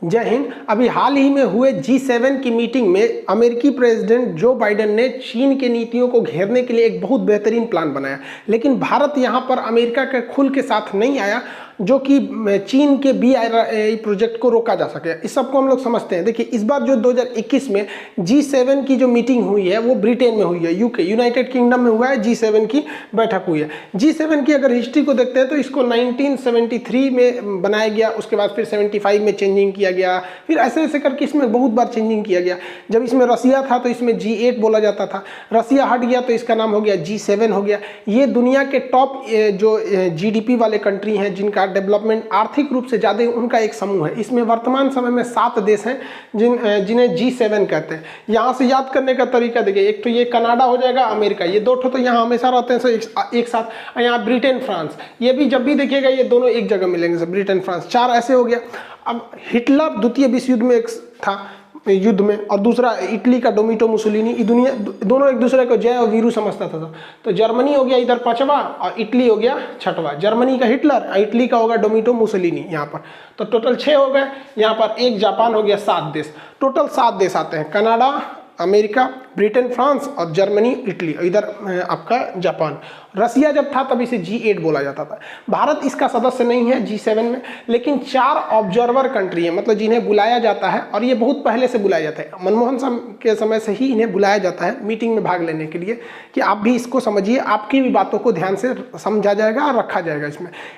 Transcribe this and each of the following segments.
जय हिंद। अभी हाल ही में हुए G7 की मीटिंग में अमेरिकी प्रेसिडेंट जो बाइडेन ने चीन के नीतियों को घेरने के लिए एक बहुत बेहतरीन प्लान बनाया, लेकिन भारत यहां पर अमेरिका के खुल के साथ नहीं आया जो कि चीन के BRI प्रोजेक्ट को रोका जा सके। इस सबको हम लोग समझते हैं। देखिए, इस बार जो 2021 में G7 की जो मीटिंग हुई है वो ब्रिटेन में हुई है, यूके यूनाइटेड किंगडम में हुआ है। G7 की बैठक हुई है। G7 की अगर हिस्ट्री को देखते हैं तो इसको 1973 में बनाया गया, उसके बाद फिर 75 में चेंजिंग किया गया, फिर ऐसे ऐसे करके इसमें बहुत बार चेंजिंग किया गया। जब इसमें रसिया था तो इसमें G8 बोला जाता था, रसिया हट गया तो इसका नाम हो गया G7 हो गया। ये दुनिया के टॉप जो GDP वाले कंट्री हैं जिनका डेवलपमेंट आर्थिक रूप से ज़्यादा, उनका एक समूह है। इसमें वर्तमान समय में 7 देश हैं जिन्हें G7 कहते हैं। यहाँ से याद करने का तरीका देखिए, एक तो ये कनाडा हो जाएगा, अमेरिका, ये दो तो यहाँ हमेशा रहते हैं एक साथ। यहाँ ब्रिटेन, फ्रांस, ये भी जब भी देखिएगा ये दोनों एक जगह मिलेंगे, ब्रिटेन फ्रांस, 4 ऐसे हो गया। अब हिटलर द्वितीय विश्व युद्ध में एक था युद्ध में, और दूसरा इटली का डोमिटो मुसोलिनी, दुनिया दोनों एक दूसरे को जय और वीरू समझता था। तो जर्मनी हो गया इधर 5वां और इटली हो गया 6वां। जर्मनी का हिटलर, इटली का होगा डोमिटो मुसोलिनी यहाँ पर। तो टोटल 6 हो गए। यहाँ पर एक जापान हो गया, 7 देश, टोटल 7 देश आते हैं। कनाडा, अमेरिका, ब्रिटेन, फ्रांस और जर्मनी, इटली, इधर आपका जापान। रसिया जब था तब इसे G8 बोला जाता था। भारत इसका सदस्य नहीं है G7 में, लेकिन 4 ऑब्जर्वर कंट्री है, मतलब जिन्हें बुलाया जाता है, और ये बहुत पहले से बुलाया जाता है। मनमोहन के समय से ही इन्हें बुलाया जाता है मीटिंग में भाग लेने के लिए कि आप भी इसको समझिए, आपकी भी बातों को ध्यान से समझा जाएगा और रखा जाएगा।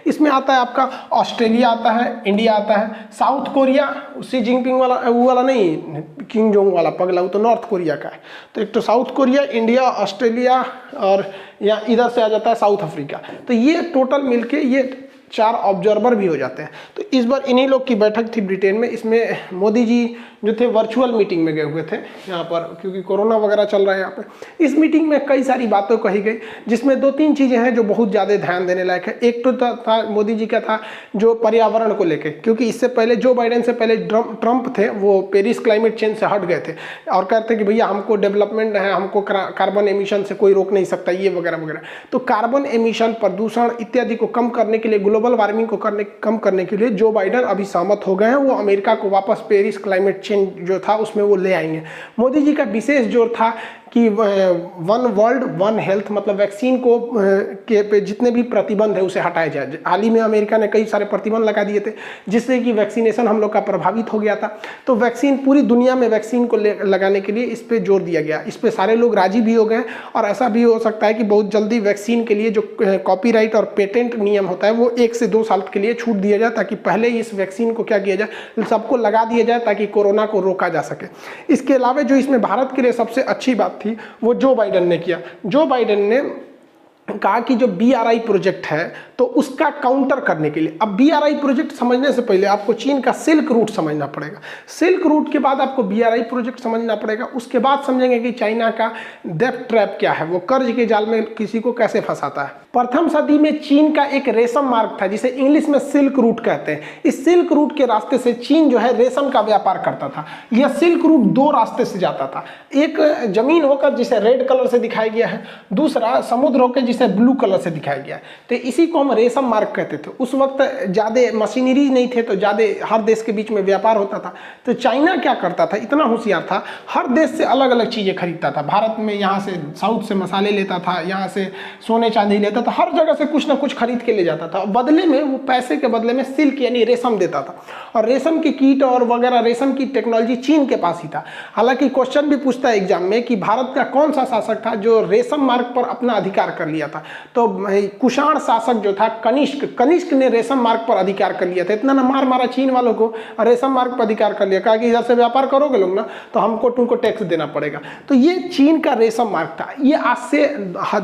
इसमें आता है आपका ऑस्ट्रेलिया आता है, इंडिया आता है, साउथ कोरिया, शी जिनपिंग वाला वो वाला नहीं, किम जोंग वाला पगला, वो तो नॉर्थ कोरिया का है। तो एक तो साउथ कोरिया, इंडिया, ऑस्ट्रेलिया और या इधर से आ जाता है साउथ अफ्रीका। तो ये टोटल मिलके ये 4 ऑब्जर्वर भी हो जाते हैं। तो इस बार इन्हीं लोग की बैठक थी ब्रिटेन में। इसमें मोदी जी जो थे वर्चुअल मीटिंग में गए हुए थे यहाँ पर, क्योंकि कोरोना वगैरह चल रहा है यहाँ पे। इस मीटिंग में कई सारी बातें कही गई, जिसमें 2-3 चीज़ें हैं जो बहुत ज़्यादा ध्यान देने लायक है। एक तो था मोदी जी का था जो पर्यावरण को लेकर, क्योंकि इससे पहले जो बाइडेन से पहले ट्रंप थे, वो पेरिस क्लाइमेट चेंज से हट गए थे और कहते कि भैया हमको डेवलपमेंट है, हमको कार्बन एमिशन से कोई रोक नहीं सकता, ये वगैरह वगैरह। तो कार्बन एमिशन, प्रदूषण इत्यादि को कम करने के लिए, ग्लोबल वार्मिंग को कम करने के लिए जो बाइडेन अभी सहमत हो गए हैं, वो अमेरिका को वापस पेरिस क्लाइमेट चेंज जो था उसमें वो ले आएंगे। मोदी जी का विशेष जोर था कि 1 वर्ल्ड 1 हेल्थ, मतलब वैक्सीन को के पे जितने भी प्रतिबंध है उसे हटाया जाए। हाल ही में अमेरिका ने कई सारे प्रतिबंध लगा दिए थे, जिससे कि वैक्सीनेशन हम लोग का प्रभावित हो गया था। तो वैक्सीन, पूरी दुनिया में वैक्सीन को लगाने के लिए इस पे जोर दिया गया। इस पे सारे लोग राजी भी हो गए, और ऐसा भी हो सकता है कि बहुत जल्दी वैक्सीन के लिए जो कॉपीराइट और पेटेंट नियम होता है वो 1 से 2 साल के लिए छूट दिया जाए, ताकि पहले इस वैक्सीन को क्या किया जाए, सबको लगा दिया जाए, ताकि कोरोना को रोका जा सके। इसके अलावा जो इसमें भारत के लिए सबसे अच्छी बात थी वो जो बाइडेन ने किया। जो बाइडेन ने कहा कि जो BRI प्रोजेक्ट है तो उसका काउंटर करने के लिए, अब BRI प्रोजेक्ट समझने से पहले आपको चीन का सिल्क रूट समझना पड़ेगा, सिल्क रूट के बाद आपको BRI प्रोजेक्ट समझना पड़ेगा, उसके बाद समझेंगे कि चाइना का डेब्ट ट्रैप क्या है, वो कर्ज के जाल में किसी को कैसे फंसाता है। प्रथम सदी में चीन का एक रेशम मार्ग था जिसे इंग्लिश में सिल्क रूट कहते हैं। इस सिल्क रूट के रास्ते से चीन जो है रेशम का व्यापार करता था। यह सिल्क रूट 2 रास्ते से जाता था, एक जमीन होकर जिसे रेड कलर से दिखाया गया है, दूसरा समुद्र होकर जिसे ब्लू कलर से दिखाया गया है। तो इसी को हम रेशम मार्ग कहते थे। उस वक्त ज़्यादा मशीनरीज नहीं थे, तो ज़्यादा हर देश के बीच में व्यापार होता था। तो चाइना क्या करता था, इतना होशियार था, हर देश से अलग अलग चीज़ें खरीदता था। भारत में यहाँ से साउथ से मसाले लेता था, यहाँ से सोने चांदी लेता था, हर जगह से कुछ ना कुछ खरीद के ले जाता था। बदले में वो पैसे के बदले में सिल्क यानी रेशम देता था, और रेशम की कीट और वगैरह रेशम की टेक्नोलॉजी चीन के पास ही था। हालांकि क्वेश्चन भी पूछता है एग्जाम में कि भारत का कौन सा शासक था जो रेशम मार्ग पर अपना अधिकार कर लिया था। तो कुषाण शासक जो था कनिष्क ने रेशम मार्ग पर अधिकार कर लिया था। इतना ना मारा चीन वालों को, रेशम मार्ग पर अधिकार कर लिया, कहा कि इधर से व्यापार करोगे लोग ना तो हमको तुमको टैक्स देना पड़ेगा। तो ये चीन का रेशम मार्ग था। ये आज से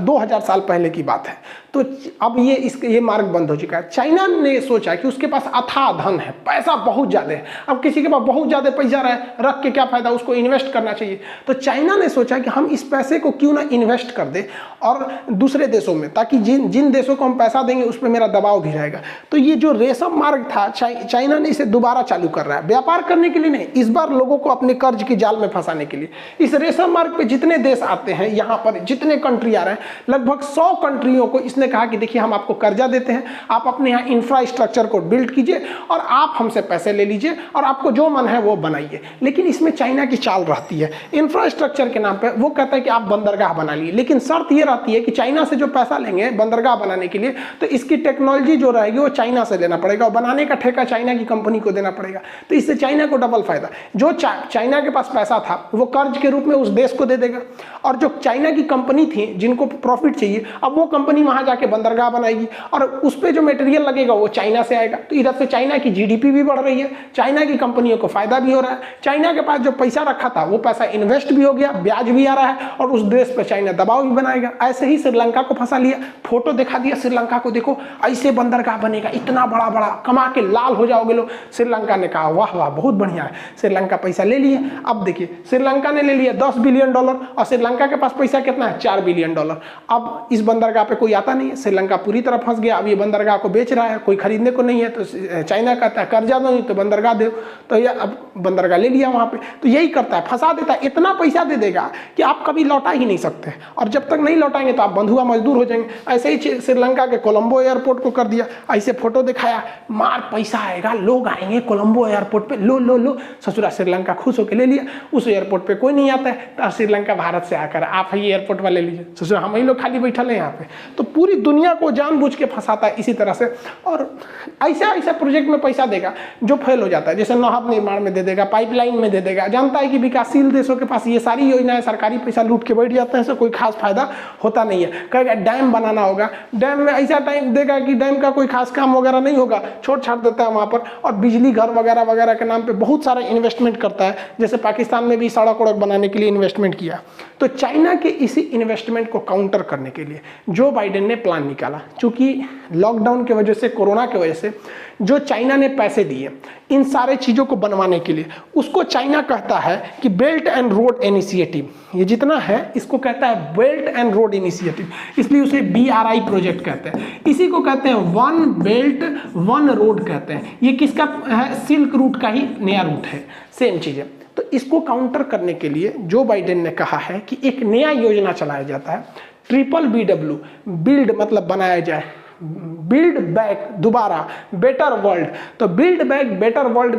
2000 साल पहले की बात है। तो अब ये मार्ग बंद हो चुका है। चाइना ने सोचा कि उसके पास अथाह धन है, पैसा बहुत ज़्यादा है। अब किसी के पास बहुत ज़्यादा पैसा रख के क्या फ़ायदा, उसको इन्वेस्ट करना चाहिए। तो चाइना ने सोचा कि हम इस पैसे को क्यों ना इन्वेस्ट कर दे और दूसरे देशों में, ताकि जिन देशों को हम पैसा देंगे उस पर मेरा दबाव भी रहेगा। तो ये जो रेशम मार्ग था चाइना ने इसे दोबारा चालू कर रहा है, व्यापार करने के लिए नहीं, इस बार लोगों को अपने कर्ज के जाल में फंसाने के लिए। इस रेशम मार्ग पे जितने देश आते हैं, यहाँ पर जितने कंट्री आ रहे हैं, लगभग 100 कंट्रियों को इसने उसने कहा कि देखिए हम आपको कर्जा देते हैं, आप अपने यहाँ इंफ्रास्ट्रक्चर को बिल्ड कीजिए और आप हमसे पैसे ले लीजिए और आपको जो मन है वो बनाइए। लेकिन इसमें चाइना की चाल रहती है, इंफ्रास्ट्रक्चर के नाम पे वो कहता है कि आप बंदरगाह बना लिए, लेकिन शर्त ये रहती है कि चाइना से जो पैसा लेंगे बंदरगाह बनाने के लिए तो इसकी टेक्नोलॉजी जो रहेगी वो चाइना से लेना पड़ेगा और बनाने का ठेका चाइना की कंपनी को देना पड़ेगा। तो इससे चाइना को डबल फायदा, जो चाइना के पास पैसा था वो कर्ज के रूप में उस देश को दे देगा और जो चाइना की कंपनी थी जिनको प्रॉफिट चाहिए अब वो कंपनी वहां जाके बंदरगाह बनाएगी और उस पर जो मटेरियल लगेगा वो चाइना से आएगा। तो इधर से चाइना की जीडीपी भी बढ़ रही है, चाइना की कंपनियों को फायदा भी हो रहा है, चाइना के पास जो पैसा रखा था वो पैसा इन्वेस्ट भी हो गया, ब्याज भी आ रहा है और उस देश पर चाइना दबाव भी बनाएगा। ऐसे ही श्रीलंका को फंसा लिया, फोटो दिखा दिया श्रीलंका को, देखो ऐसे बंदरगाह बनेगा, इतना बड़ा बड़ा, कमा के लाल हो जाओगे लोग। श्रीलंका ने कहा वाह वाह बहुत बढ़िया है, श्रीलंका पैसा ले लिए। अब देखिए श्रीलंका ने ले लिया $10 बिलियन और श्रीलंका के पास पैसा कितना है, $4 बिलियन। अब इस बंदरगाह पे कोई आता नहीं है, श्रीलंका पूरी तरह फंस गया। अब ये बंदरगाह को बेच रहा है, कोई खरीदने को नहीं है, तो चाइना कहता है कर्जा दो नहीं तो बंदरगाह दो, तो ये अब बंदरगाह ले लिया वहाँ पे। तो यही करता है, फंसा देता है, इतना पैसा दे देगा कि आप कभी लौटा ही नहीं सकते और जब तक नहीं लौटाएंगे तो आप बंधुआ मजदूर हो जाएंगे। ऐसे ही श्रीलंका के कोलंबो एयरपोर्ट को कर दिया, ऐसे फोटो दिखाया, मार पैसा आएगा, लोग आएंगे कोलंबो एयरपोर्ट पे, लो लो लो, ससुरा श्रीलंका खुश होकर ले लिया। उस एयरपोर्ट पे कोई नहीं आता है तो श्रीलंका भारत से आकर आप ही एयरपोर्ट वाले लीजिए, ससुरा हम ही लोग खाली बैठल हैं यहाँ पे। तो पूरी दुनिया को जानबूझ के फंसाता है इसी तरह से और ऐसा ऐसा प्रोजेक्ट में पैसा देगा जो फेल हो जाता है, जैसे नहर निर्माण में दे देगा, पाइपलाइन में दे देगा। जानता है कि विकासशील देशों के पास ये सारी योजनाएं सरकारी पैसा लूट के बैठ जाते हैं, इससे कोई खास फायदा होता नहीं है। कहेगा डैम बनाना होगा, डैम में ऐसा टाइम देगा कि डैम का कोई खास काम वगैरह नहीं होगा, छोड़ छाड़ देता है वहाँ पर और बिजली घर वगैरह वगैरह के नाम पे बहुत सारा इन्वेस्टमेंट करता है। जैसे पाकिस्तान में भी सड़क वड़क बनाने के लिए इन्वेस्टमेंट किया। तो चाइना के इसी इन्वेस्टमेंट को काउंटर करने के लिए जो बाइडेन ने प्लान निकाला, चूंकि लॉकडाउन की वजह से, कोरोना की वजह से जो चाइना ने पैसे दिए इन सारे चीज़ों को बनवाने के लिए, उसको चाइना कहता है कि बेल्ट एंड रोड इनिशिएटिव। ये जितना है इसको कहता है बेल्ट एंड रोड इनिशिएटिव, इसलिए उसे BRI प्रोजेक्ट कहते हैं। इसी को कहते हैं वन बेल्ट वन रोड कहते हैं। ये किसका है, सिल्क रूट का ही नया रूट है, सेम चीज़ है। तो इसको काउंटर करने के लिए जो बाइडेन ने कहा है कि एक नया योजना चलाया जाता है, BBW, बिल्ड मतलब बनाया जाए, बिल्ड बैक दोबारा बेटर वर्ल्ड। तो बिल्ड बैक बेटर वर्ल्ड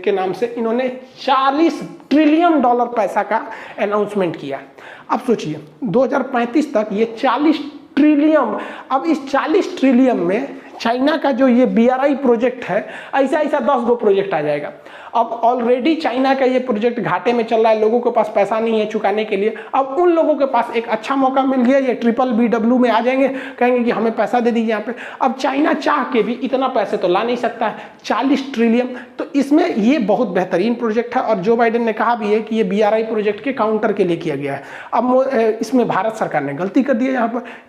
के नाम से इन्होंने $40 ट्रिलियन पैसा का अनाउंसमेंट किया। अब सोचिए 2035 तक ये 40 ट्रिलियन, अब इस 40 ट्रिलियन में चाइना का जो ये BRI प्रोजेक्ट है, ऐसा ऐसा 10 गो प्रोजेक्ट आ जाएगा। अब ऑलरेडी चाइना का ये प्रोजेक्ट घाटे में चल रहा है, लोगों के पास पैसा नहीं है चुकाने के लिए। अब उन लोगों के पास एक अच्छा मौका मिल गया, ये BBW में आ जाएंगे, कहेंगे कि हमें पैसा दे दीजिए यहाँ पे। अब चाइना चाह के भी इतना पैसे तो ला नहीं सकता है, 40 ट्रिलियन। तो इसमें ये बहुत बेहतरीन प्रोजेक्ट है और जो बाइडेन ने कहा भी है कि ये BRI प्रोजेक्ट के काउंटर के लिए किया गया है। अब इसमें भारत सरकार ने गलती कर दी है।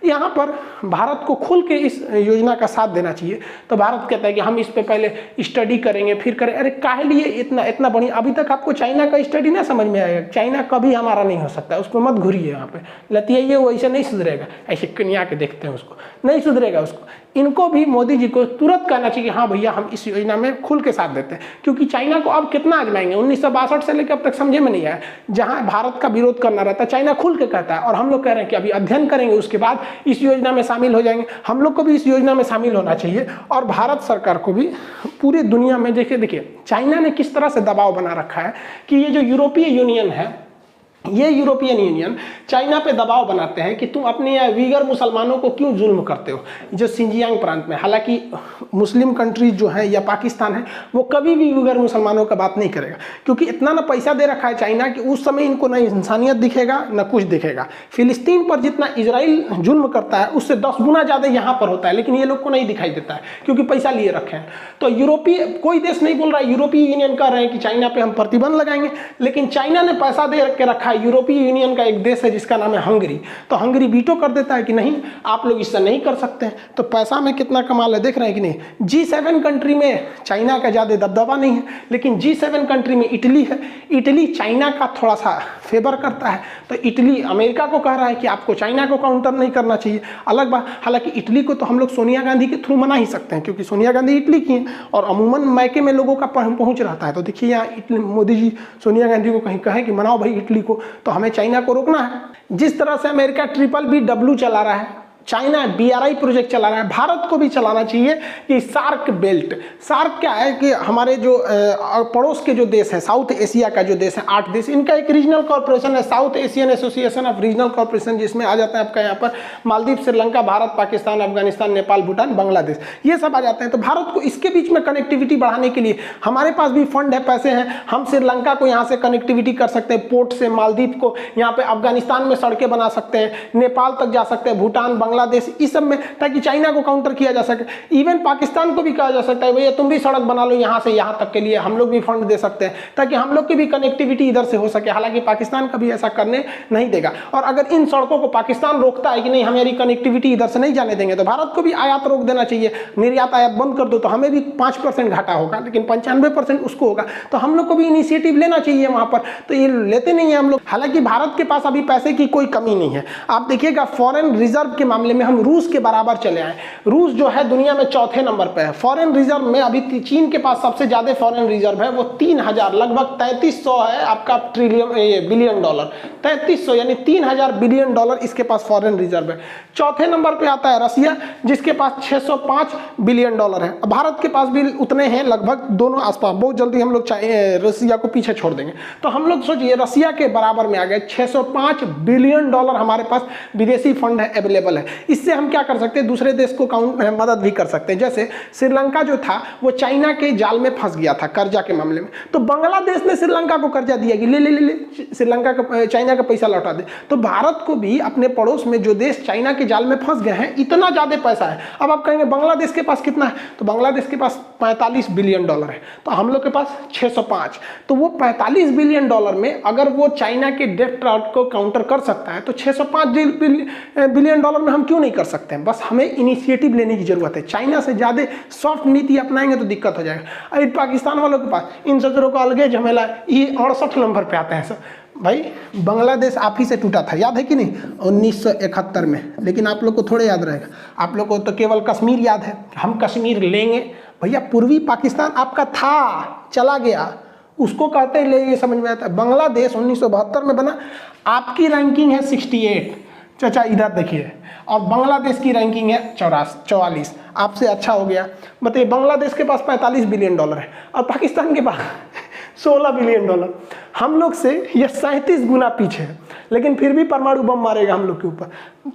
यहाँ पर भारत को खुल के इस योजना का साथ देना चाहिए। तो भारत कहता है कि हम इस पे पहले स्टडी करेंगे फिर करें। अरे काहे लिए इतना इतना बढ़िया, अभी तक आपको चाइना का स्टडी ना समझ में आएगा। चाइना कभी हमारा नहीं हो सकता, उस पर मत घुरिए, यहाँ पे लतियाइए, वो ऐसे नहीं सुधरेगा। ऐसे कन्या के देखते हैं उसको, नहीं सुधरेगा उसको। इनको भी मोदी जी को तुरंत कहना चाहिए कि हाँ भैया हम इस योजना में खुल के साथ देते हैं, क्योंकि चाइना को अब कितना आजमाएंगे। 1962 से लेकर अब तक समझे में नहीं आया। जहाँ भारत का विरोध करना रहता है चाइना खुल के कहता है, और हम लोग कह रहे हैं कि अभी अध्ययन करेंगे उसके बाद इस योजना में शामिल हो जाएंगे। हम लोग को भी इस योजना में शामिल होना चाहिए और भारत सरकार को भी पूरी दुनिया में देखिए चाइना ने किस तरह से दबाव बना रखा है कि ये जो यूरोपीय यूनियन है, ये यूरोपियन यूनियन चाइना पे दबाव बनाते हैं कि तुम अपने यहाँ वीगर मुसलमानों को क्यों जुल्म करते हो, जो सिंजियांग प्रांत में। हालांकि मुस्लिम कंट्रीज जो है या पाकिस्तान है वो कभी भी वीगर मुसलमानों का बात नहीं करेगा, क्योंकि इतना ना पैसा दे रखा है चाइना कि उस समय इनको ना इंसानियत दिखेगा ना कुछ दिखेगा। फिलिस्तीन पर जितना इजराइल जुल्म करता है उससे 10 गुना ज़्यादा यहाँ पर होता है, लेकिन ये लोग को नहीं दिखाई देता है क्योंकि पैसा लिए रखे हैं। तो यूरोपीय कोई देश नहीं बोल रहा है, यूरोपीय यूनियन कह रहे हैं कि चाइना पे हम प्रतिबंध लगाएंगे, लेकिन चाइना ने पैसा दे के रखा। यूरोपीय यूनियन का एक देश है जिसका नाम है हंगरी, तो हंगरी वीटो कर देता है कि नहीं आप लोग इससे नहीं कर सकते हैं। तो पैसा में कितना कमाल है, देख रहे हैं कि नहीं। G7 कंट्री में चाइना का ज़्यादा दबदबा नहीं है, लेकिन G7 कंट्री में इटली है। इटली चाइना का थोड़ा सा फेवर करता है, तो इटली अमेरिका को कह रहा है कि आपको चाइना को काउंटर नहीं करना चाहिए। अलग बात, हालांकि इटली को तो हम लोग सोनिया गांधी के थ्रू मना ही सकते हैं, क्योंकि सोनिया गांधी इटली की हैं और अमूमन मैके में लोगों का पहुँच रहता है। तो देखिए यहाँ मोदी जी सोनिया गांधी को कहीं कहें कि मनाओ भाई इटली को, तो हमें चाइना को रोकना है। जिस तरह से अमेरिका BBW चला रहा है, चाइना BRI प्रोजेक्ट चला रहा है, भारत को भी चलाना चाहिए कि सार्क बेल्ट। सार्क क्या है कि हमारे जो पड़ोस के जो देश हैं, साउथ एशिया का जो देश है 8 देश, इनका एक रीजनल कॉर्पोरेशन है, south Asian association of regional corporation, जिसमें आ जाता है आपका यहाँ पर मालदीव, श्रीलंका, भारत, पाकिस्तान, अफगानिस्तान, नेपाल, भूटान, बांग्लादेश, ये सब आ जाते हैं। तो भारत को इसके बीच में कनेक्टिविटी बढ़ाने के लिए हमारे पास भी फंड है, पैसे हैं, हम श्रीलंका को यहाँ से कनेक्टिविटी कर सकते हैं, पोर्ट से मालदीव को, यहाँ पे अफगानिस्तान में सड़कें बना सकते हैं, नेपाल तक जा सकते हैं, भूटान, बांग्लादेश, इस सब में, ताकि चाइना को काउंटर किया जा सके। इवन पाकिस्तान को भी कहा जा सकता है भैया तुम भी सड़क बना लो यहाँ से यहाँ तक के लिए, हम लोग भी फंड दे सकते हैं, ताकि हम लोग की भी कनेक्टिविटी इधर से हो सके। हालांकि पाकिस्तान कभी ऐसा करने नहीं देगा, और अगर इन सड़कों को पाकिस्तान रोकता है कि नहीं हमारी कनेक्टिविटी इधर से नहीं जाने देंगे, तो भारत को भी आयात रोक देना चाहिए, निर्यात आयात बंद कर दो, तो हमें भी 5% घाटा होगा, लेकिन 95% उसको होगा। तो हम लोग को भी इनिशिएटिव लेना चाहिए वहां पर, तो ये लेते नहीं है हम लोग। हालांकि भारत के पास अभी पैसे की कोई कमी नहीं है। आप देखिएगा फॉरेन रिजर्व के मामले में हम रूस के बराबर चले आए। रूस जो है दुनिया में चौथे नंबर पे है फॉरेन रिजर्व में। अभी चीन के पास सबसे ज्यादा फॉरेन रिजर्व है, वो 3000 लगभग 3300 है आपका बिलियन डॉलर, 3300 यानी 3000 बिलियन डॉलर इसके पास फॉरेन रिजर्व है। चौथे नंबर पे आता है रसिया, जिसके पास 605 बिलियन डॉलर है। भारत के पास भी उतने हैं लगभग, दोनों आसपास। बहुत जल्दी हम लोग रसिया को पीछे छोड़ देंगे। तो हम लोग सोचिए रसिया के बराबर में आ गए, 605 बिलियन डॉलर हमारे पास विदेशी फंड है, अवेलेबल है। इससे हम क्या कर सकते हैं, दूसरे देश को मदद भी कर सकते हैं। जैसे श्रीलंका जो था वो चाइना के जाल में फंस गया था कर्जा के मामले में, तो बांग्लादेश ने श्रीलंका को कर्जा दिया कि ले ले ले ले श्रीलंका का, चाइना का पैसा लौटा दे। तो भारत को भी अपने पड़ोस में जो देश चाइना के जाल में फंस गए हैं, इतना ज्यादा पैसा है। अब आप कहेंगे बांग्लादेश के पास कितना है, तो बांग्लादेश के पास 45 बिलियन डॉलर है, तो हम लोग के पास 605। तो वो 45 बिलियन डॉलर में अगर वो चाइना के डेट को काउंटर कर सकता है, तो 605 बिलियन डॉलर में हम क्यों नहीं कर सकते हैं। बस हमें इनिशिएटिव लेने की जरूरत है। चाइना से ज्यादा सॉफ्ट नीति अपनाएंगे तो दिक्कत हो जाएगा। अभी पाकिस्तान वालों के पास इन सदरों का अलग झमेला, ये 68 नंबर पे आते हैं सर। भाई बांग्लादेश आप ही से टूटा था, याद है कि नहीं, 1971 में। लेकिन आप लोग को थोड़े याद रहेगा, आप लोग को तो केवल कश्मीर याद है। हम कश्मीर लेंगे भैया, पूर्वी पाकिस्तान आपका था, चला गया, उसको कहते हैं ले, ये समझ में आता है। बांग्लादेश 1972 में बना, आपकी रैंकिंग है 68, चाचा इधर देखिए, और बांग्लादेश की रैंकिंग है 44, आपसे अच्छा हो गया। बताइए बांग्लादेश के पास 45 बिलियन डॉलर है और पाकिस्तान के पास 16 बिलियन डॉलर। हम लोग से यह 37 गुना पीछे है, लेकिन फिर भी परमाणु बम मारेगा हम लोग के ऊपर,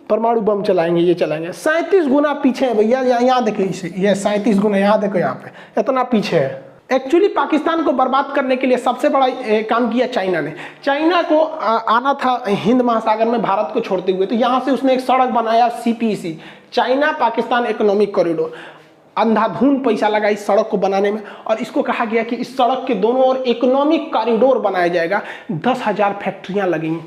परमाणु बम चलाएंगे, ये चलाएंगे। 37 गुना पीछे है भैया, यहाँ देखिए इसे, ये 37 गुना, यहाँ देखो, यहाँ पे इतना पीछे है। एक्चुअली पाकिस्तान को बर्बाद करने के लिए सबसे बड़ा काम किया चाइना ने। चाइना को आना था हिंद महासागर में भारत को छोड़ते हुए, तो यहाँ से उसने एक सड़क बनाया, CPEC, China Pakistan economic corridor. अंधाधुन पैसा लगा इस सड़क को बनाने में, और इसको कहा गया कि इस सड़क के दोनों ओर इकोनॉमिक कॉरिडोर बनाया जाएगा, 10,000 फैक्ट्रियाँ लगेंगी।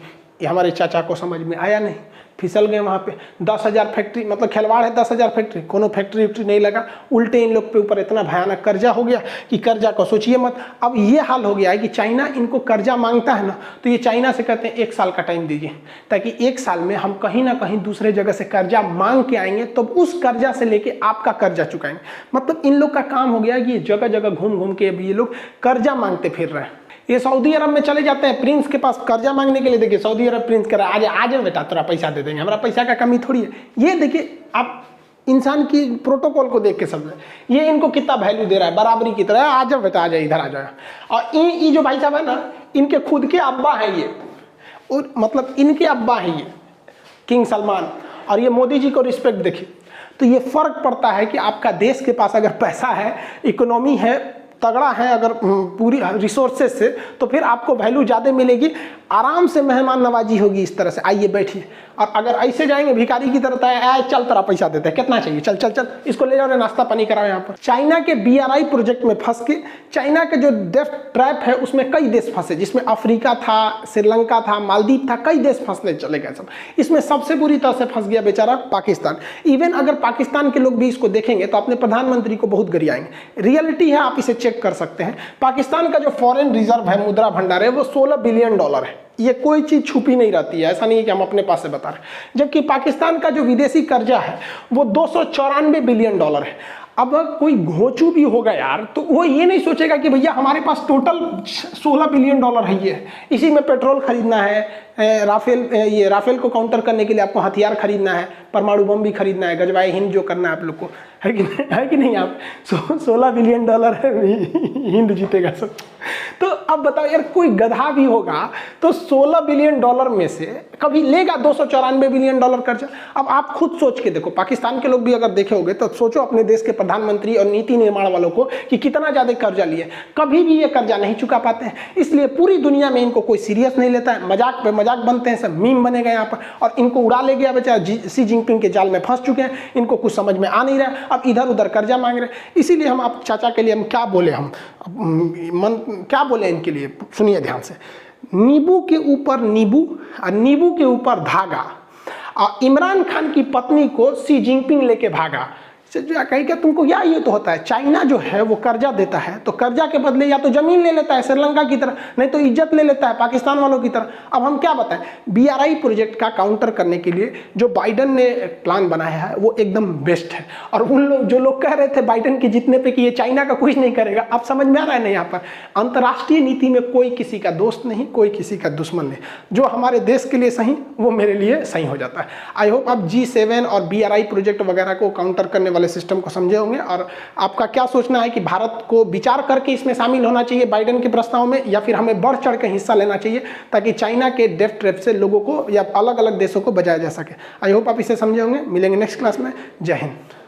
ये हमारे चाचा को समझ में आया नहीं, फिसल गए वहाँ पे। 10,000 फैक्ट्री, मतलब खिलवाड़ है 10,000 फैक्ट्री, कोनो फैक्ट्री वैक्ट्री नहीं लगा। उल्टे इन लोग पे ऊपर इतना भयानक कर्जा हो गया कि कर्जा को सोचिए मत। अब ये हाल हो गया है कि चाइना इनको कर्जा मांगता है ना, तो ये चाइना से कहते हैं 1 साल का टाइम दीजिए, ताकि 1 साल में हम कहीं ना कहीं दूसरे जगह से कर्जा मांग के आएंगे, तो उस कर्जा से लेके आपका कर्जा चुकाएंगे। मतलब इन लोग का काम हो गया है कि जगह जगह घूम घूम के अभी ये लोग कर्जा मांगते फिर रहे हैं। ये सऊदी अरब में चले जाते हैं प्रिंस के पास कर्जा मांगने के लिए। देखिए सऊदी अरब प्रिंस कह रहा है आज बेटा तेरा पैसा दे देंगे, हमारा पैसा का कमी थोड़ी है। ये देखिए आप इंसान की प्रोटोकॉल को देख के समझे, ये इनको कितना वैल्यू दे रहा है, बराबरी की तरह। आ जाओ बेटा, आ जाए, इधर आ जाए। और ये जो भाई साहब है ना, इनके खुद के अब्बा हैं ये, और मतलब इनके अब्बा हैं ये किंग सलमान, और ये मोदी जी को रिस्पेक्ट देखिए। तो ये फर्क पड़ता है कि आपका देश के पास अगर पैसा है, इकोनॉमी है, तगड़ा है, अगर पूरी रिसोर्सेज से, तो फिर आपको वैल्यू ज़्यादा मिलेगी, आराम से मेहमान नवाजी होगी इस तरह से, आइए बैठिए। और अगर ऐसे जाएंगे भिखारी की तरह, आए चल तेरा पैसा देते हैं, कितना चाहिए, चल चल चल, इसको ले जाओ, नाश्ता पानी कराओ यहाँ पर। चाइना के BRI प्रोजेक्ट में फंस के, चाइना के जो डेट ट्रैप है उसमें कई देश फंसे, जिसमें अफ्रीका था, श्रीलंका था, मालदीव था, कई देश फंसने चले गए सब। इसमें सबसे बुरी तरह से फंस गया बेचारा पाकिस्तान। इवन अगर पाकिस्तान के लोग भी इसको देखेंगे तो अपने प्रधानमंत्री को बहुत गरियाएंगे। रियलिटी है, आप इसे चेक कर सकते हैं। पाकिस्तान का जो फॉरेन रिजर्व है, मुद्रा भंडार है, वो 16 बिलियन डॉलर है। ये कोई चीज छुपी नहीं रहती है, ऐसा नहीं है कि हम अपने पास से बता रहे। जबकि पाकिस्तान का जो विदेशी कर्जा है वो 294 बिलियन डॉलर है। अब कोई घोंचू भी होगा यार, तो वो ये नहीं सोचेगा कि भैया हमारे पास टोटल 16 बिलियन डॉलर है, ये इसी में पेट्रोल खरीदना है, राफेल ये राफेल को काउंटर करने के लिए आपको हथियार खरीदना है, परमाणु बम भी खरीदना है, गजवाए हिंद जो करना है आप लोग को, है कि नहीं आप 16 बिलियन डॉलर है हिंद जीतेगा सब। तो अब बताओ यार, कोई गधा भी होगा तो 16 बिलियन डॉलर में से कभी लेगा 294 बिलियन डॉलर कर्जा। अब आप खुद सोच के देखो, पाकिस्तान के लोग भी अगर देखे होंगे तो सोचो अपने देश के प्रधानमंत्री और नीति निर्माण वालों को कि कितना ज्यादा कर्जा लिए, कभी भी ये कर्जा नहीं चुका पाते हैं। इसलिए पूरी दुनिया में इनको कोई सीरियस नहीं लेता है, मजाक पे मजाक बनते हैं, सब मीम बनेगा यहाँ पर, और इनको उड़ा ले गया बेचारा सी जिनपिंग के जाल में फंस चुके हैं, इनको कुछ समझ में आ नहीं रहा, अब इधर उधर कर्जा मांग रहे हैं। इसीलिए हम आप चाचा के लिए हम क्या बोले, हम क्या बोले इनके लिए, सुनिए ध्यान से। नींबू के ऊपर नींबू और नींबू के ऊपर धागा, और इमरान खान की पत्नी को सी जिनपिंग लेके भागा। कहीं क्या तुमको क्या ये तो होता है, चाइना जो है वो कर्जा देता है तो कर्जा के बदले या तो जमीन ले लेता है श्रीलंका की तरह, नहीं तो इज्जत ले लेता है पाकिस्तान वालों की तरह। अब हम क्या बताएं, BRI प्रोजेक्ट का काउंटर करने के लिए जो बाइडन ने प्लान बनाया है वो एकदम बेस्ट है। और उन लोग जो लोग कह रहे थे बाइडन के जीतने पे कि ये चाइना का कुछ नहीं करेगा, अब समझ में आ रहा है नहीं, यहाँ पर अंतर्राष्ट्रीय नीति में कोई किसी का दोस्त नहीं, कोई किसी का दुश्मन नहीं। जो हमारे देश के लिए सही वो मेरे लिए सही हो जाता है। आई होप आप G7 और BRI प्रोजेक्ट वगैरह को काउंटर करने सिस्टम को समझे होंगे। और आपका क्या सोचना है कि भारत को विचार करके इसमें शामिल होना चाहिए बाइडेन के प्रस्ताव में, या फिर हमें बढ़ चढ़ के हिस्सा लेना चाहिए ताकि चाइना के डेथ ट्रैप से लोगों को या अलग अलग देशों को बचाया जा सके। आई होप आप इसे समझे होंगे। मिलेंगे नेक्स्ट क्लास में। जय हिंद।